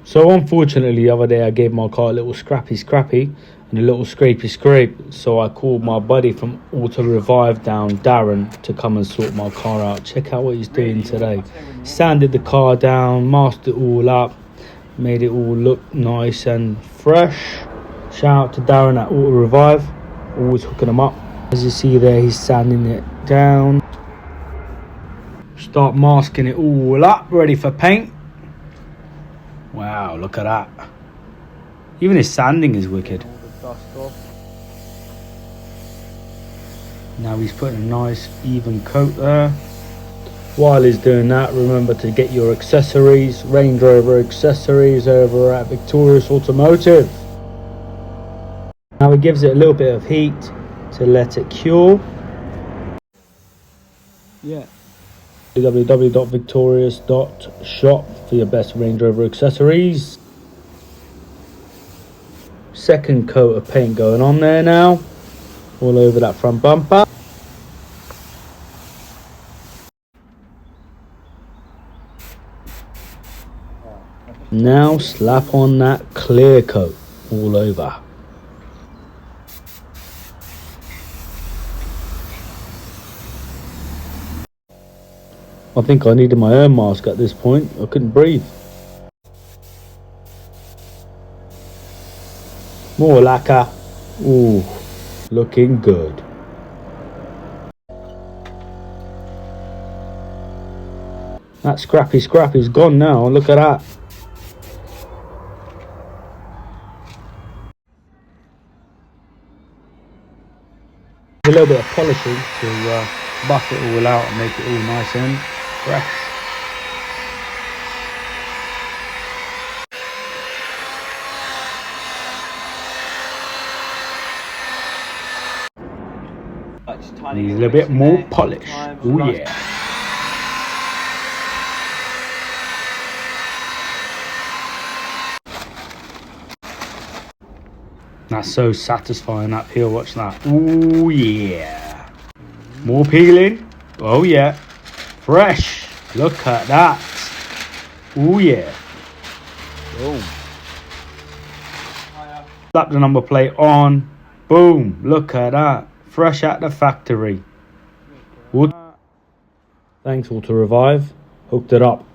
So unfortunately the other day I gave my car a little scrappy and a little scrapey scrape. So I called my buddy from Auto Revive down, Darren, to come and sort my car out. Check out what he's doing today. Sanded the car down, masked it all up, made it all look nice and fresh. Shout out to Darren at Auto Revive, always hooking them up. As you see there, he's sanding it down. Start masking it all up, ready for paint. Wow, look at that. Even his sanding is wicked. Now he's putting a nice even coat there. While he's doing that, remember to get your accessories, Range Rover accessories, over at Victorious Automotive. Now he gives it a little bit of heat to let it cure. Yeah. www.victorious.shop for your best Range Rover accessories. Second coat of paint going on there now, all over that front bumper. Now slap on that clear coat all over. I think I needed my air mask at this point. I couldn't breathe. More lacquer. Ooh, looking good. That scrappy's gone now. Look at that. A little bit of polishing to buff it all out and make it all nice and fresh. Needs a little bit more polish. Oh yeah. That's so satisfying, that peel. Watch that. Oh yeah. More peeling. Oh yeah. Fresh. Look at that. Oh yeah. Boom. Slap the number plate on. Boom. Look at that. Fresh at the factory. Thanks, Auto Revive. Hooked it up.